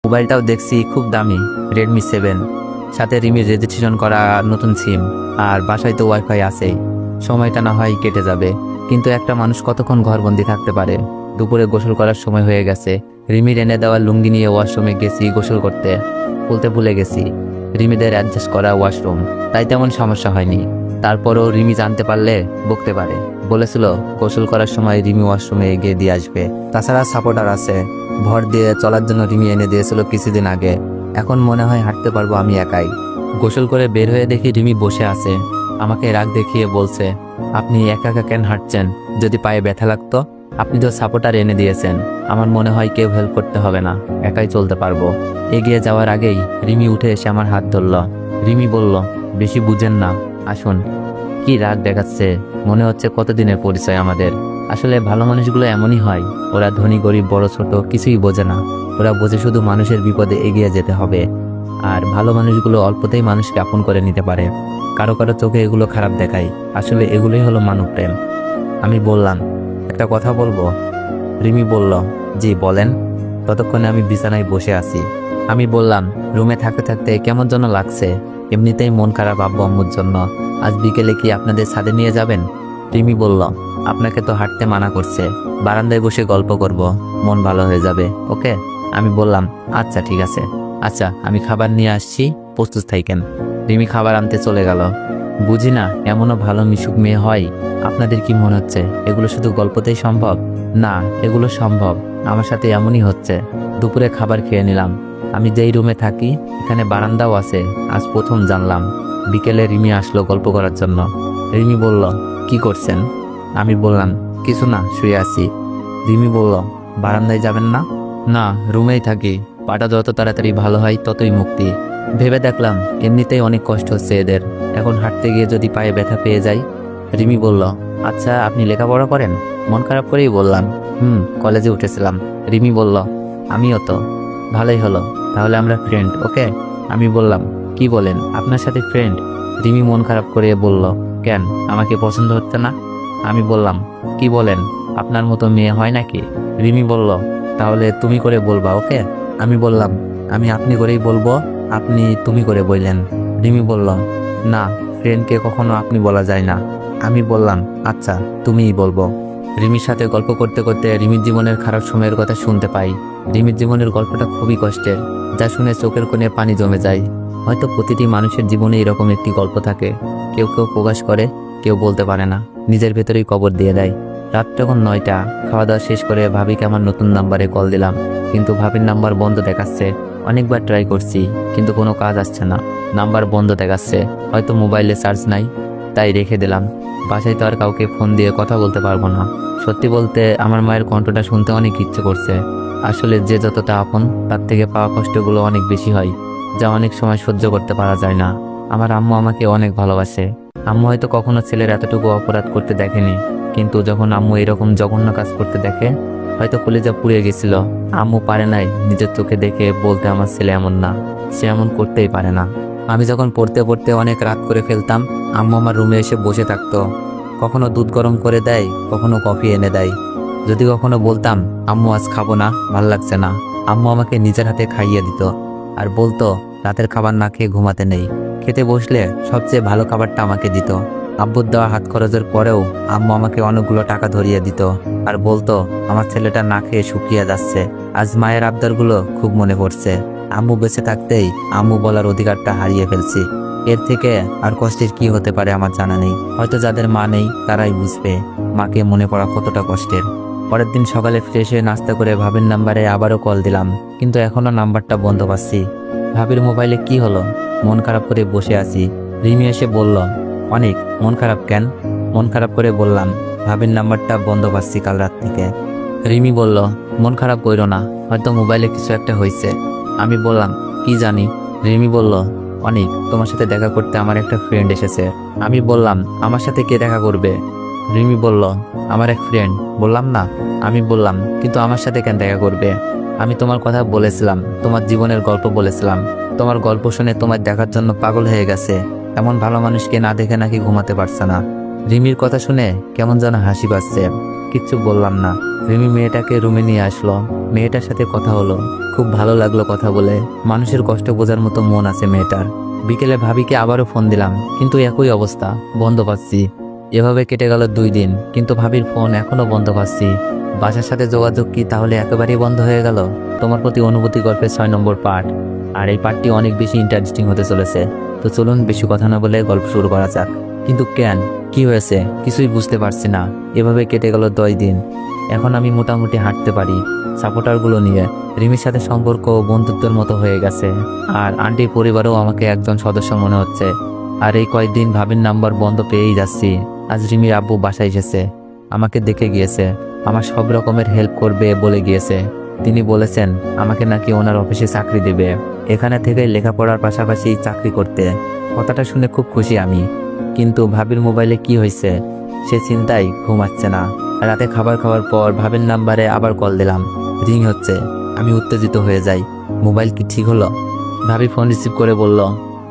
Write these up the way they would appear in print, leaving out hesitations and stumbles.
মোবাইলটাও দেখছি খুব দামি, রেডমি 7, সাথে রিমির রেজিস্ট্রেশন করা নতুন সিম, আর বাসায় তো ওয়াইফাই আছেই। সময়টা না হয় কেটে যাবে, কিন্তু একটা মানুষ কতক্ষণ ঘরবন্দি থাকতে পারে। দুপুরে গোসল করার সময় হয়ে গেছে। রিমির এনে দেওয়া লুঙ্গি নিয়ে ওয়াশরুমে গেছি গোসল করতে, বলতে ভুলে গেছি রিমিদের অ্যাডজাস্ট করা ওয়াশরুম, তাই তেমন সমস্যা হয়নি। তারপরও রিমি জানতে পারলে বকতে পারে। বলেছিল গোসল করার সময় রিমি ওয়াশরুমে এগিয়ে দিয়ে আসবে। তাছাড়া সাপোর্টার আছে, ভর দিয়ে চলার জন্য রিমি এনে দিয়েছিল কিছুদিন আগে। এখন মনে হয় হাঁটতে পারবো আমি একাই। গোসল করে বের হয়ে দেখি রিমি বসে আছে, আমাকে রাগ দেখিয়ে বলছে, আপনি একা একা কেন হাঁটছেন? যদি পায়ে ব্যথা লাগতো? আপনি তো সাপোর্টার এনে দিয়েছেন, আমার মনে হয় কেউ হেল্প করতে হবে না, একাই চলতে পারবো। এগিয়ে যাওয়ার আগেই রিমি উঠে এসে আমার হাত ধরল। রিমি বলল, বেশি বুঝেন না, আসুন। কি রাগ দেখাচ্ছে, মনে হচ্ছে কতদিনের পরিচয় আমাদের। আসলে ভালো মানুষগুলো এমনই হয়, ওরা ধনী গরিব বড় ছোট কিছুই বোঝে না। ওরা বোঝে শুধু মানুষের বিপদে এগিয়ে যেতে হবে। আর ভালো মানুষগুলো অল্পতেই মানুষকে আপন করে নিতে পারে। কারো কারো চোখে এগুলো খারাপ দেখায়, আসলে এগুলোই হলো মানব প্রেম। আমি বললাম, একটা কথা বলবো? রিমি বলল, জি বলেন। ততক্ষণে আমি বিছানায় বসে আছি। আমি বললাম, রুমে থাকতে থাকতে কেমন যেন লাগছে, এমনিতেই মন খারাপ আব্বু আম্মুর জন্য। আজ বিকেলে কি আপনাদের ছাদে নিয়ে যাবেন? রিমি বলল, আপনাকে তো হাঁটতে মানা করছে, বারান্দায় বসে গল্প করব, মন ভালো হয়ে যাবে, ওকে? আমি বললাম, আচ্ছা ঠিক আছে। আচ্ছা, আমি খাবার নিয়ে আসছি, প্রস্তুত থাকেন। রিমি খাবার আনতে চলে গেল। বুঝি না এমনও ভালো মিশুক মেয়ে হয়। আপনাদের কি মনে হচ্ছে এগুলো শুধু গল্পতেই সম্ভব? না, এগুলো সম্ভব, আমার সাথে এমনই হচ্ছে। দুপুরে খাবার খেয়ে নিলাম। আমি যেই রুমে থাকি এখানে বারান্দাও আছে, আজ প্রথম জানলাম। বিকেলে রিমি আসলো গল্প করার জন্য। রিমি বলল, কি করছেন? আমি বললাম, কিছু না, শুয়ে আছি। রিমি বলল, বারান্দায় যাবেন না? না, রুমেই থাকি, পাটা যত তাড়াতাড়ি ভালো হয় ততই মুক্তি। ভেবে দেখলাম এমনিতেই অনেক কষ্ট হচ্ছে এদের, এখন হাঁটতে গিয়ে যদি পায়ে ব্যথা পেয়ে যাই। রিমি বলল, আচ্ছা আপনি লেখাপড়া করেন? মন খারাপ করেই বললাম, কলেজে উঠেছিলাম। রিমি বলল, আমিও তো। ভালোই হলো, তাহলে আমরা ফ্রেন্ড, ওকে? আমি বললাম, কি বলেন, আপনার সাথে ফ্রেন্ড? রিমি মন খারাপ করে বলল, কেন, আমাকে পছন্দ হচ্ছে না? আমি বললাম, কি বলেন, আপনার মতো মেয়ে হয় নাকি? রিমি বলল, তাহলে তুমি করে বলবা, ওকে? আমি বললাম, আমি আপনি করেই বলবো, আপনি তুমি করে বললেন। রিমি বলল, না, ফ্রেন্ডকে কখনো আপনি বলা যায় না। আমি বললাম, আচ্ছা তুমিই বলবো। রিমির সাথে গল্প করতে করতে রিমির জীবনের খারাপ সময়ের কথা শুনতে পাই। রিমির জীবনের গল্পটা খুবই কষ্টের, যা শুনে চোখের কোণে পানি জমে যায়। হয়তো প্রতিটি মানুষের জীবনে এরকম একটি গল্প থাকে, কেউ কেউ প্রকাশ করে, কেউ বলতে পারে না, নিজের ভেতরেই কবর দিয়ে দেয়। রাত তখন 9টা, খাওয়া দাওয়া শেষ করে ভাবিকে আমার নতুন নাম্বারে কল দিলাম, কিন্তু ভাবির নাম্বার বন্ধ দেখাচ্ছে। অনেকবার ট্রাই করছি, কিন্তু কোনো কাজ আসছে না, নাম্বার বন্ধ দেখাচ্ছে। হয়তো মোবাইলে চার্জ নাই, তাই রেখে দিলাম। বাসায় তো আর কাউকে ফোন দিয়ে কথা বলতে পারবো না। সত্যি বলতে আমার মায়ের কণ্ঠটা শুনতে অনেক ইচ্ছে করছে। আসলে যে যতটা আপন, তার থেকে পাওয়া কষ্টগুলো অনেক বেশি হয়, যা অনেক সময় সহ্য করতে পারা যায় না। আমার আম্মু আমাকে অনেক ভালোবাসে। আম্মু হয়তো কখনো ছেলের এতটুকু অপরাধ করতে দেখেনি, কিন্তু যখন আম্মু এরকম জঘন্য কাজ করতে দেখে, হয়তো কলিজা পুড়ে গেছিল। আম্মু পারে নাই নিজের চোখে দেখে বলতে, আমার ছেলে এমন না, সে এমন করতেই পারে না। আমি যখন পড়তে পড়তে অনেক রাত করে ফেলতাম, আম্মু আমার রুমে এসে বসে থাকতো। কখনো দুধ গরম করে দেয়, কখনো কফি এনে দেয়। যদি কখনো বলতাম, আম্মু আজ খাবো না, ভাল লাগছে না, আম্মু আমাকে নিজের হাতে খাইয়ে দিত, আর বলতো রাতের খাবার না খেয়ে ঘুমাতে নেই। খেতে বসলে সবচেয়ে ভালো খাবারটা আমাকে দিত। আব্বুর দেওয়া হাত খরচের পরেও আম্মু আমাকে অনেকগুলো টাকা ধরিয়ে দিত, আর বলতো আমার ছেলেটা না খেয়ে শুকিয়ে যাচ্ছে। আজ মায়ের আবদারগুলো খুব মনে পড়ছে। আম্মু বেঁচে থাকতেই আম্মু বলার অধিকারটা হারিয়ে ফেলছি। এর থেকে আর কষ্টের কি হতে পারে আমার জানা নেই। হয়তো যাদের মা নেই তারাই বুঝবে মাকে মনে পড়া কতটা কষ্টের। পরের দিন সকালে ফ্রেশ হয়ে নাস্তা করে ভাবির নাম্বারে আবারও কল দিলাম, কিন্তু এখনো নাম্বারটা বন্ধ পাচ্ছি। ভাবির মোবাইলে কি হলো, মন খারাপ করে বসে আছি। রিমি এসে বলল, অনেক মন খারাপ কেন? মন খারাপ করে বললাম, ভাবির নাম্বারটা বন্ধ পাচ্ছি কাল রাত থেকে। রিমি বলল, মন খারাপ করো না, হয়তো মোবাইলে কিছু একটা হয়েছে। আমি বললাম, কি জানি। রিমি বলল, অনেক, তোমার সাথে দেখা করতে আমার একটা ফ্রেন্ড এসেছে। আমি বললাম, আমার সাথে কে দেখা করবে? রিমি বলল, আমার এক ফ্রেন্ড। বললাম না। আমি বললাম, কিন্তু আমার সাথে কেন দেখা করবে? আমি তোমার কথা বলেছিলাম, তোমার জীবনের গল্প বলেছিলাম, তোমার গল্প শুনে তোমার দেখার জন্য পাগল হয়ে গেছে। এমন ভালো মানুষকে না দেখে নাকি ঘুমাতে পারছে না। রিমির কথা শুনে কেমন যেন হাসি পাচ্ছে, কিচ্ছু বললাম না। রিমি মেয়েটাকে রুমে নিয়ে আসলো। মেয়েটার সাথে কথা হলো, খুব ভালো লাগলো কথা বলে। মানুষের কষ্ট বোঝার মতো মন আছে মেয়েটার। বিকেলে ভাবিকে আবারও ফোন দিলাম, কিন্তু একই অবস্থা, বন্ধ পাচ্ছি। এভাবে কেটে গেল 2 দিন, কিন্তু ভাবির ফোন এখনো বন্ধ পাচ্ছি। বাসার সাথে যোগাযোগ কি তাহলে একেবারেই বন্ধ হয়ে গেল? তোমার প্রতি অনুভূতি গল্পের 6 নম্বর পার্ট। আর এই পার্টটি অনেক বেশি ইন্টারেস্টিং হতে চলেছে। তো চলুন বেশি কথা না বলে গল্প শুরু করা যাক। কিন্তু কেন, কি হয়েছে কিছুই বুঝতে পারছি না। এভাবে কেটে গেল 10 দিন। এখন আমি মোটামুটি হাঁটতে পারি সাপোর্টারগুলো নিয়ে। রিমির সাথে সম্পর্ক বন্ধুত্বের মতো হয়ে গেছে। আর আন্টির পরিবারও আমাকে একজন সদস্য মনে হচ্ছে। আর এই কয়েকদিন ভাবির নাম্বার বন্ধ পেয়েই যাচ্ছি। আজ রিমির আব্বু বাসায় এসেছে, আমাকে দেখে গিয়েছে, আমার সব রকমের হেল্প করবে বলে গিয়েছে। তিনি বলেছেন আমাকে নাকি ওনার অফিসে চাকরি দেবে, এখানে থেকে লেখাপড়ার পাশাপাশি চাকরি করতে। কথাটা শুনে খুব খুশি আমি। কিন্তু ভাবির মোবাইলে কি হয়েছে সে চিন্তায় ঘুমাচ্ছে না। রাতে খাবার খাওয়ার পর ভাবির নাম্বারে আবার কল দিলাম, রিং হচ্ছে। আমি উত্তেজিত হয়ে যাই, মোবাইল কি ঠিক হলো? ভাবি ফোন রিসিভ করে বলল,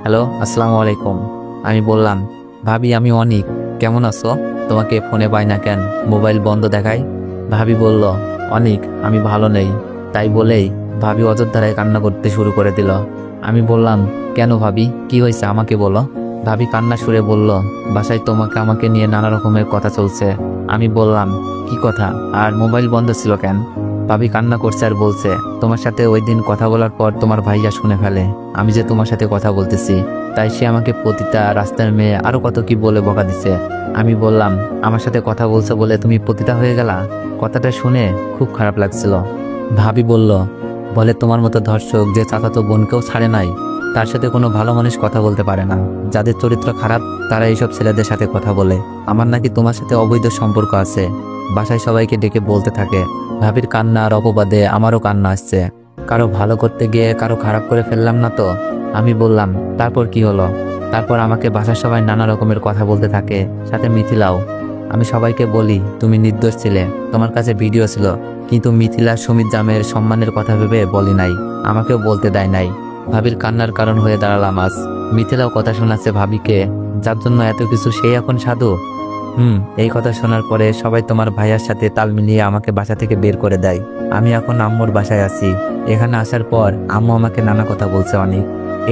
হ্যালো, আসসালামু আলাইকুম। আমি বললাম, ভাবি আমি অনিক, কেমন আছো? তোমাকে ফোনে পাই না কেন, মোবাইল বন্ধ দেখায়? ভাবি বলল, অনিক আমি ভালো নেই। তাই বলেই ভাবি অযোধ্যায় কান্না করতে শুরু করে দিল। আমি বললাম, কেন ভাবি, কি হয়েছে আমাকে বলো? ভাবি কান্না সুরে বলল, বাসায় আমাকে নিয়ে নানা রকমের কথা চলছে। আমি বললাম, কি কথা, আর মোবাইল বন্ধ ছিল কেন? ভাবি কান্না করছে আর বলছে, তোমার সাথে ওই দিন কথা বলার পর তোমার ভাইয়া শুনে ফেলে আমি যে তোমার সাথে কথা বলতেছি। তাই সে আমাকে পতিতা, রাস্তার মেয়ে, আরো কত কি বলে বকা দিছে। আমি বললাম, আমার সাথে কথা বলছো বলে তুমি পতিতা হয়ে গেলা? কথাটা শুনে খুব খারাপ লাগছিল। ভাবি বলে তোমার মতো ধর্ষক যে চাচাতো বোনকেও ছাড়ে নাই, তার সাথে কোনো ভালো মানুষ কথা বলতে পারে না। যাদের চরিত্র খারাপ তারা এইসব ছেলেদের সাথে কথা বলে। আমার নাকি তোমার সাথে অবৈধ সম্পর্ক আছে। বাসায় সবাইকে ডেকে বলতে থাকে। ভাবির কান্না আর অপবাদে আমারও কান্না আসছে। কারো ভালো করতে গিয়ে কারো খারাপ করে ফেললাম না তো? আমি বললাম, তারপর কি হলো? তারপর আমাকে বাসার সবাই নানা রকমের কথা বলতে থাকে, সাথে মিথিলাও। আমি সবাইকে বলি তুমি নির্দোষ ছিলে, তোমার কাছে ভিডিও ছিল, কিন্তু মিথিলা সুমিত জামের সম্মানের কথা ভেবে বলি নাই, আমাকেও বলতে দেয় নাই। ভাবির কান্নার কারণ হয়ে দাঁড়ালাম আজ। মিথিলাও কথা শোনাচ্ছে ভাবিকে, যার জন্য এত কিছু সেই এখন সাধু। এই কথা শোনার পরে সবাই তোমার ভাইয়ার সাথে তাল মিলিয়ে আমাকে বাসা থেকে বের করে দেয়। আমি এখন আম্মুর বাসায় আছি। এখানে আসার পর আম্মু আমাকে নানা কথা বলছে অনেক।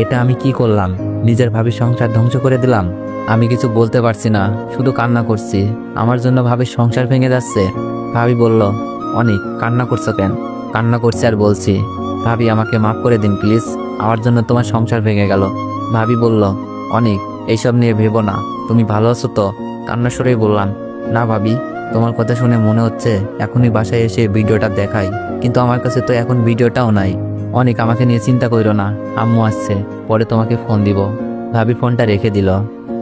এটা আমি কি করলাম? নিজের ভাবির সংসার ধ্বংস করে দিলাম। আমি কিছু বলতে পারছি না, শুধু কান্না করছি। আমার জন্য ভাবির সংসার ভেঙে যাচ্ছে। ভাবি বলল, অনেক কান্না করছো কেন? কান্না করছি আর বলছি, ভাবি আমাকে মাফ করে দিন প্লিজ, আমার জন্য তোমার সংসার ভেঙে গেল। ভাবি বলল, অনেক এইসব নিয়ে ভেবো না, তুমি ভালো আছো তো? কান্না সরেই বললাম, না ভাবি, তোমার কথা শুনে মনে হচ্ছে এখনই বাসায় এসে ভিডিওটা দেখাই, কিন্তু আমার কাছে তো এখন ভিডিওটাও নাই। অনেক আমাকে নিয়ে চিন্তা করো না, আম্মু আসছে, পরে তোমাকে ফোন দিব। ভাবি ফোনটা রেখে দিল।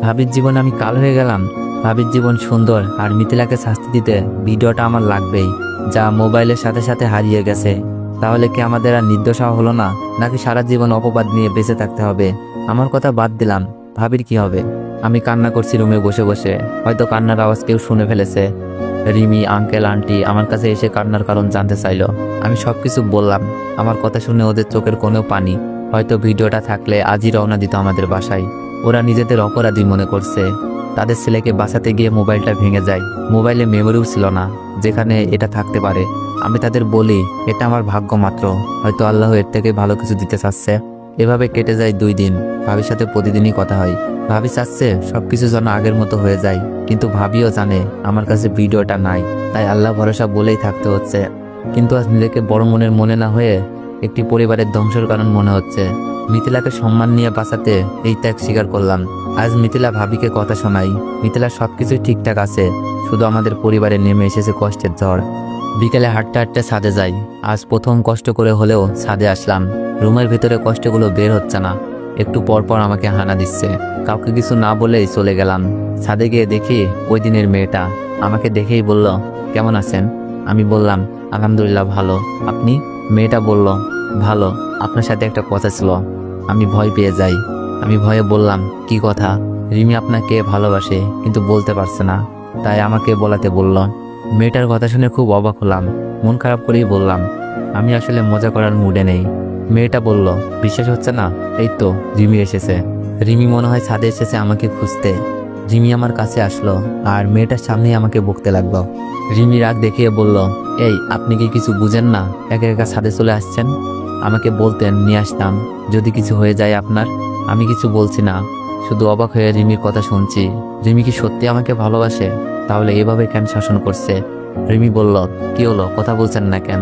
ভাবির জীবন আমি কাল হয়ে গেলাম। ভাবির জীবন সুন্দর, আর মিথিলাকে শাস্তি দিতে ভিডিওটা আমার লাগবেই, যা মোবাইলের সাথে সাথে হারিয়ে গেছে। তাহলে কি আমাদের আর নির্দোষ হলো না, নাকি সারা জীবন অপবাদ নিয়ে বেঁচে থাকতে হবে? আমার কথা বাদ দিলাম, ভাবির কি হবে? আমি কান্না করছি রুমে বসে বসে, হয়তো কান্নার আওয়াজ কেউ শুনে ফেলেছে। রিমি, আঙ্কেল, আন্টি আমার কাছে এসে কান্নার কারণ জানতে চাইলো। আমি সবকিছু বললাম। আমার কথা শুনে ওদের চোখের কোণেও পানি। হয়তো ভিডিওটা থাকলে আজই রওনা দিত আমাদের বাসায়। ওরা নিজেদের অপরাধী মনে করছে। তাদের ছেলেকে বাঁচাতে গিয়ে মোবাইলটা ভেঙে যায়। মোবাইলে মেমোরিও ছিল না যেখানে এটা থাকতে পারে। আমি তাদের বলি, এটা আমার ভাগ্য মাত্র, হয়তো আল্লাহ এর থেকে ভালো কিছু দিতে চাচ্ছে। এভাবে কেটে যায় 2 দিন। ভাবির সাথে প্রতিদিনই কথা হয়। ভাবি চাচ্ছে সবকিছু যেন আগের মতো হয়ে যায়, কিন্তু ভাবিও জানে আমার কাছে ভিডিওটা নাই, তাই আল্লাহ ভরসা বলেই থাকতে হচ্ছে। কিন্তু আজ নিজেকে বড় মনে না হয়ে একটি পরিবারের ধ্বংসের কারণ মনে হচ্ছে। মিথিলাকে সম্মান নিয়ে বাঁচাতে এই ত্যাগ স্বীকার করলাম। আজ মিথিলা ভাবিকে কথা শোনাই। মিথিলা সবকিছুই ঠিকঠাক আছে, শুধু আমাদের পরিবারে নেমে এসেছে কষ্টের ঝড়। বিকেলে হাঁটতে হাঁটতে ছাদে যাই। আজ প্রথম কষ্ট করে হলেও ছাদে আসলাম। রুমের ভিতরে কষ্টগুলো বের হচ্ছে না, একটু পর পর আমাকে হানা দিচ্ছে। কাউকে কিছু না বলেই চলে গেলাম। ছাদে গিয়ে দেখি ওই দিনের মেয়েটা আমাকে দেখেই বলল, কেমন আছেন? আমি বললাম, আলহামদুলিল্লাহ ভালো, আপনি? মেয়েটা বলল, ভালো, আপনার সাথে একটা কথা ছিল। আমি ভয় পেয়ে যাই। আমি ভয়ে বললাম, কি কথা? রিমি আপনাকে ভালোবাসে কিন্তু বলতে পারছে না, তাই আমাকে বলাতে বলল। মেয়েটার কথা শুনে খুব অবাক হলাম। মন খারাপ করেই বললাম, আমি আসলে মজা করার মুডে নেই। মেয়েটা বলল, বিশ্বাস হচ্ছে না? এই তো রিমি এসেছে। রিমি মনে হয় ছাদে এসেছে আমাকে খুঁজতে। রিমি আমার কাছে আসলো আর মেয়েটার সামনেই আমাকে বকতে লাগলো। রিমি রাগ দেখিয়ে বলল, এই আপনি কি কিছু বুঝেন না? একা একা ছাদে চলে আসছেন, আমাকে বলতেন নিয়ে আসতাম যদি কিছু হয়ে যায় আপনার। আমি কিছু বলছি না, শুধু অবাক হয়ে রিমির কথা শুনছি। রিমি কি সত্যি আমাকে ভালোবাসে? তাহলে এভাবে কেন শাসন করছে? রিমি বলল, কি হলো, কথা বলছেন না কেন?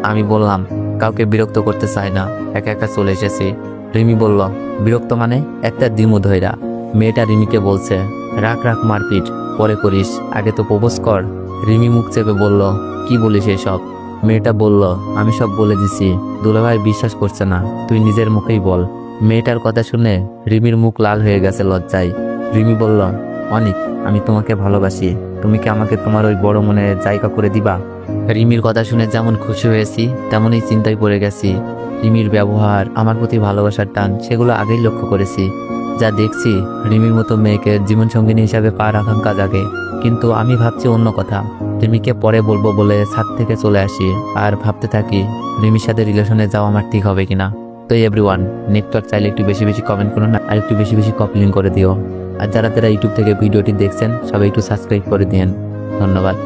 আমি বললাম, কাউকে বিরক্ত করতে চাই না, একা একা চলে এসেছি। রিমি বলল, বিরক্ত মানে? একটা দিমু ধইরা। মেয়েটা রিমিকে বলছে, রাখ রাখ মারপিট পরে করিস, আগে তো প্রপোজ কর। রিমি মুখ চেপে বলল, কি বলিস এসব? মেয়েটা বলল, আমি সব বলে দিছি, দুলাভাই বিশ্বাস করছে না, তুই নিজের মুখেই বল। মেয়েটার কথা শুনে রিমির মুখ লাল হয়ে গেছে লজ্জায়। রিমি বলল, অনিক, আমি তোমাকে ভালোবাসি, তুমি কি আমাকে তোমার ওই বড় মনে জায়গা করে দিবা? রিমির কথা শুনে যেমন খুশি হয়েছি তেমনই চিন্তায় পড়ে গেছি। রিমির ব্যবহার, আমার প্রতি ভালোবাসার টান, সেগুলো আগেই লক্ষ্য করেছি। যা দেখছি, রিমির মতো মেয়েকে জীবনসঙ্গিনী হিসাবে পাওয়ার আকাঙ্ক্ষা জাগে। কিন্তু আমি ভাবছি অন্য কথা। রিমিকে পরে বলবো বলে ছাদ থেকে চলে আসি আর ভাবতে থাকি রিমির সাথে রিলেশনে যাওয়া আমার ঠিক হবে কিনা। তো এভরিওয়ান, নেটওয়ার্ক চাইলে একটু বেশি বেশি কমেন্ট করুন আর একটু বেশি বেশি কপি লিঙ্ক করে দিও। আর যারা যারা ইউটিউব থেকে ভিডিওটি দেখছেন সবাই একটু সাবস্ক্রাইব করে দিন। ধন্যবাদ।